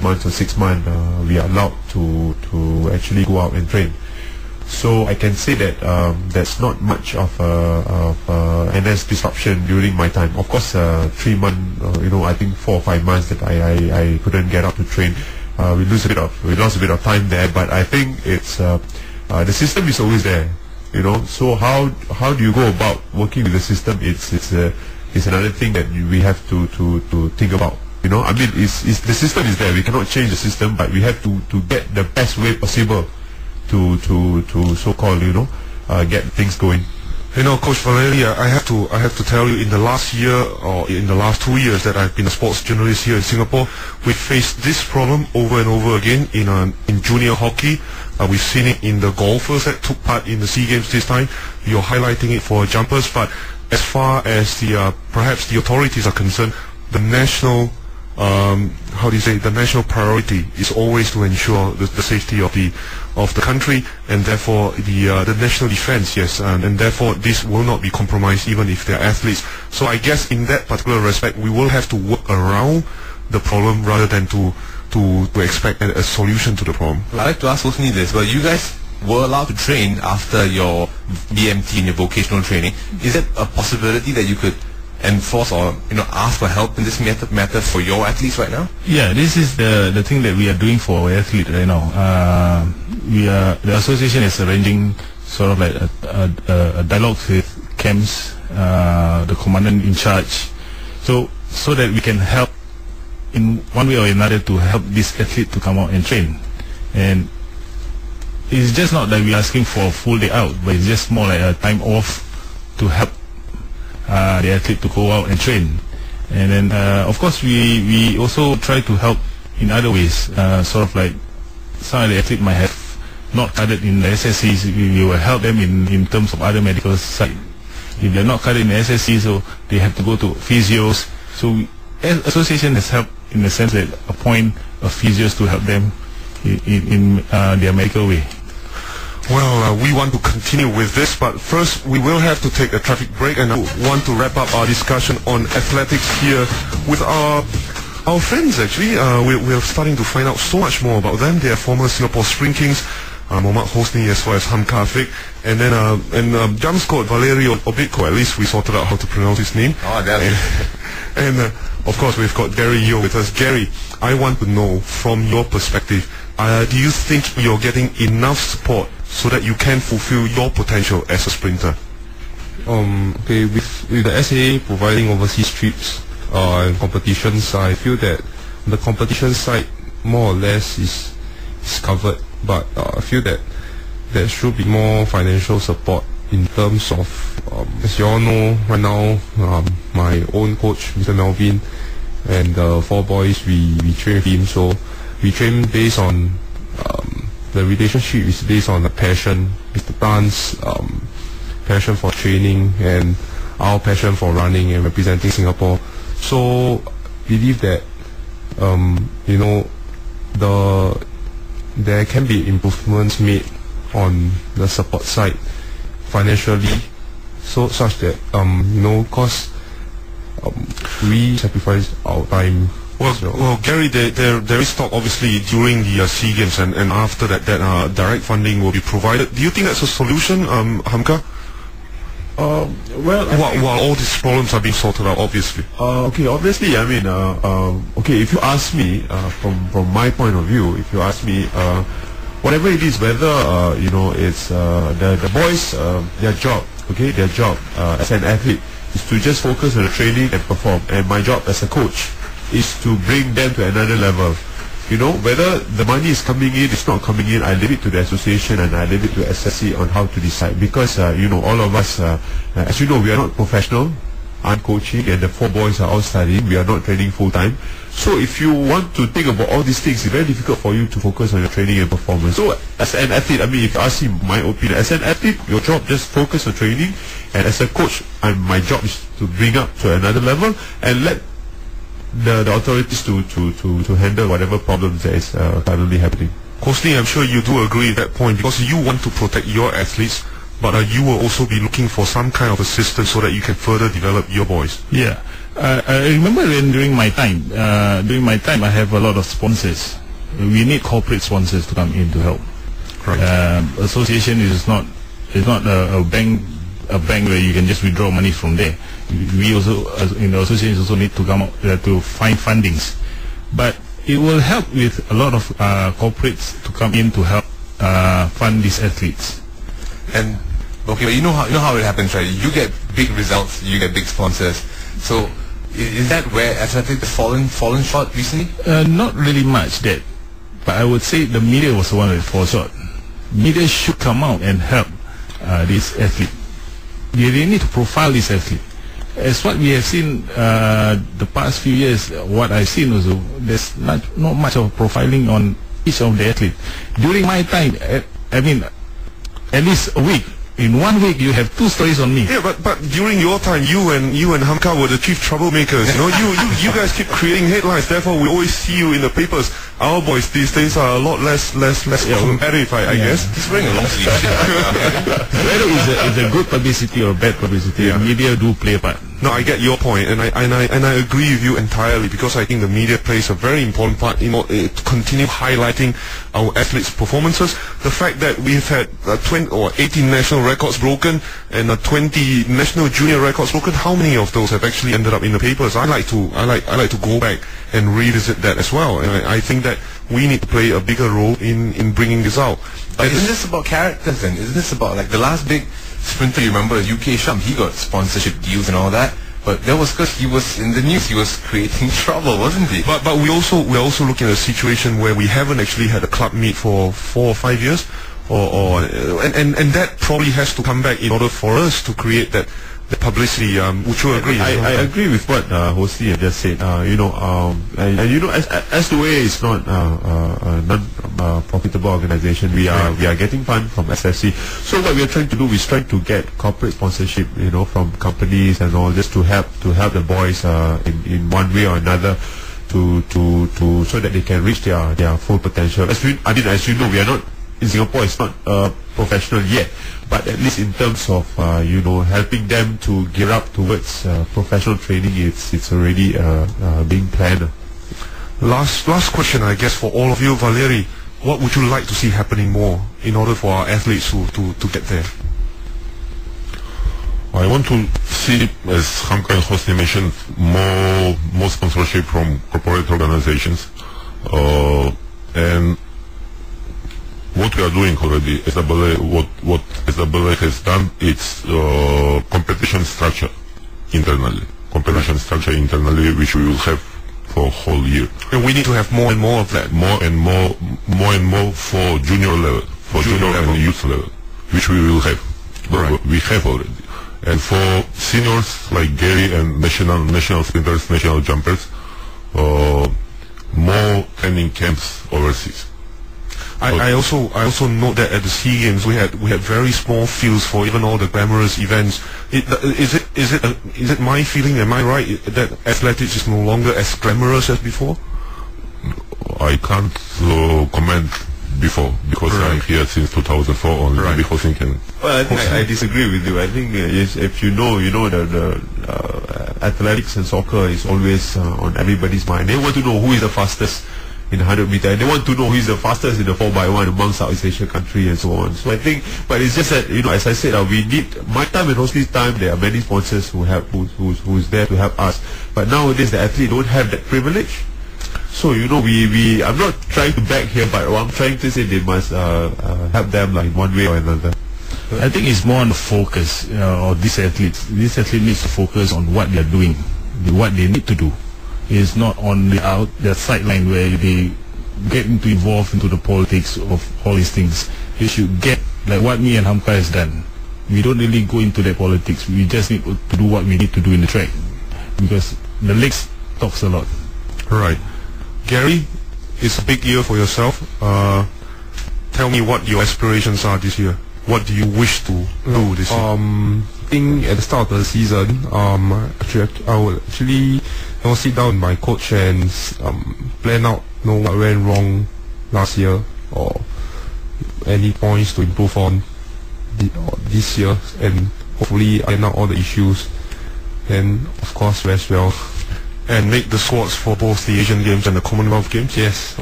months or 6 months, we are allowed to actually go out and train. So I can say that there's not much of NS disruption during my time. Of course, 3 months, I think 4 or 5 months that I couldn't get out to train. We lost a bit of time there, but I think it's the system is always there. So how do you go about working with the system? It's another thing that we have to think about. The system is there. We cannot change the system, but we have to get the best way possible to so-called get things going. Coach Valeri, I have to tell you, in the last year or in the last 2 years that I've been a sports journalist here in Singapore, we faced this problem over and over again in junior hockey. We've seen it in the golfers that took part in the SEA Games this time. You're highlighting it for jumpers, but as far as perhaps the authorities are concerned, the national the national priority is always to ensure the safety of the country, and therefore the national defense, yes, and therefore this will not be compromised even if they're athletes. So I guess in that particular respect, we will have to work around the problem rather than to expect a solution to the problem. I'd like to ask Hosni this, but you guys were allowed to train after your BMT and your vocational training. Is it a possibility that you could enforce or ask for help in this matter for your athletes right now? Yeah, this is the thing that we are doing for our athletes right now. The association is arranging sort of like a dialogue with camps, the commandant in charge, so that we can help in one way or another to help this athlete to come out and train. And it's just not that we're asking for a full day out, but it's just more like a time off to help the athlete to go out and train. And then of course we also try to help in other ways, sort of like some of the athletes might have not covered in the SSCs. We will help them in terms of other medical side. If they're not covered in the SSC, so they have to go to physios. So association has helped in the sense that appoint a physios to help them in their medical way. Well, we want to continue with this, but first we will have to take a traffic break, and I want to wrap up our discussion on athletics here with our friends. Actually, we're starting to find out so much more about them. They are former Singapore Spring Kings, Muhamad Hosni as well as Hamkah Afik, and then jump squad Valeri Obidko. At least we sorted out how to pronounce his name. Oh, that's and of course we've got Gary Yeo with us. Gary, I want to know from your perspective, do you think you're getting enough support so that you can fulfill your potential as a sprinter? Okay, with the SAA providing overseas trips and competitions, I feel that the competition side more or less is covered, but I feel that there should be more financial support in terms of, as you all know, right now, my own coach, Mr. Melvin, and the 4 boys, we train with him, so we train based on the relationship is based on the passion, Mr. Tan's passion for training and our passion for running and representing Singapore. So believe that there can be improvements made on the support side financially, so such that cause we sacrifice our time. Well, Gary, there is talk obviously during the SEA Games and after that direct funding will be provided. Do you think that's a solution, Hamkah? While all these problems are being sorted out, obviously. Okay, obviously, I mean, okay, if you ask me, from my point of view, if you ask me, whatever it is, whether it's the boys, their job, as an athlete is to just focus on the training and perform, and my job as a coach is to bring them to another level. Whether the money is coming in, it's not coming in, I leave it to the association and I leave it to SSC on how to decide, because all of us, as you know, we are not professional. I'm coaching and the 4 boys are all studying. We are not training full time. So if you want to think about all these things, it's very difficult for you to focus on your training and performance. So as an athlete, I mean, if you ask me my opinion, as an athlete, your job just focus on training, and as a coach, my job is to bring up to another level and let the authorities to handle whatever problems that is currently happening. Hosni, I'm sure you do agree with that point, because you want to protect your athletes, but you will also be looking for some kind of assistance so that you can further develop your boys. Yeah, I remember during my time, I have a lot of sponsors. We need corporate sponsors to come in to help. Right. Association is not a bank where you can just withdraw money from there. We also, in the association, also need to come up to find fundings. But it will help with a lot of corporates to come in to help fund these athletes. And okay, but you know how it happens, right? You get big results, you get big sponsors. So is that where athletics has fallen short recently? Not really much that, but I would say the media was the one that fall short. Media should come out and help this athlete. They need to profile this athlete. As what we have seen the past few years, what I've seen also, there's not much of profiling on each of the athletes. During my time, I mean, at least a week. In 1 week, you have 2 stories on me. Yeah, but during your time, you and Hamkah were the chief troublemakers. You know, you guys keep creating headlines. Therefore, we always see you in the papers. Our boys these days are a lot less competitive, I guess. He's wearing a long sleeve. Whether it's a good publicity or bad publicity, media do play a part. No, I get your point, and I agree with you entirely, because I think the media plays a very important part in to continue highlighting our athletes' performances. The fact that we've had 20 or 18 national records broken and 20 national junior records broken, how many of those have actually ended up in the papers? I like to go back and revisit that as well, and I think that we need to play a bigger role in bringing this out. But isn't this about characters then? Isn't this about, like, the last big sprinter, you remember, UK Sham, he got sponsorship deals and all that, but that was because he was in the news, he was creating trouble, wasn't he? But we're also looking at a situation where we haven't actually had a club meet for 4 or 5 years, and that probably has to come back in order for us to create that publicity. Would you agree? I agree with what Hosni have just said. As the way it's not a non-profitable organization, we are getting fund from SFC. So what we are trying to do is trying to get corporate sponsorship, from companies and all, just to help the boys in one way or another, to so that they can reach their full potential. As you know, we are not in Singapore. It's not professional yet, but at least in terms of helping them to gear up towards professional training, it's already being planned. Last question, I guess, for all of you. Valeri, what would you like to see happening more in order for our athletes to get there? I want to see, as Hamkah and Hosni mentioned, more sponsorship from corporate organizations, and what we are doing already, what SAA has done, it's competition structure internally, which we will have for a whole year. And we need to have more and more of that. More and more for junior level, and youth level, which we will have. Right. We have already. And for seniors like Gary and national sprinters, national jumpers, more training camps overseas. I also note that at the SEA Games we had very small fields for even all the glamorous events. Is it my feeling? Am I right that athletics is no longer as glamorous as before? I can't comment before, because I'm here since 2004 only. Right. Maybe Hosni can. Well, I think I disagree with you. I think if you know the athletics and soccer is always on everybody's mind. They want to know who is the fastest in 100 meter, and they want to know who is the fastest in the 4x1 among Southeast Asian country and so on. So I think, but it's just that, as I said, we need, my time and Hosni's time, there are many sponsors who who's there to help us. But nowadays the athlete don't have that privilege. So we I'm not trying to back here, but what I'm trying to say, they must help them, like, in one way or another. I think it's more on the focus of these athletes. This athlete needs to focus on what they're doing, what they need to do. It's not on the sideline where they get involved into the politics of all these things. They should get, like what me and Hamkah has done. We don't really go into the politics. We just need to do what we need to do in the track, because the legs talks a lot. Right. Gary, it's a big year for yourself. Tell me what your aspirations are this year. What do you wish to do this year? I think at the start of the season, I will actually sit down with my coach and plan out what went wrong last year, or any points to improve on this year, and hopefully iron out all the issues and of course rest well. And make the squads for both the Asian Games and the Commonwealth Games. Yes.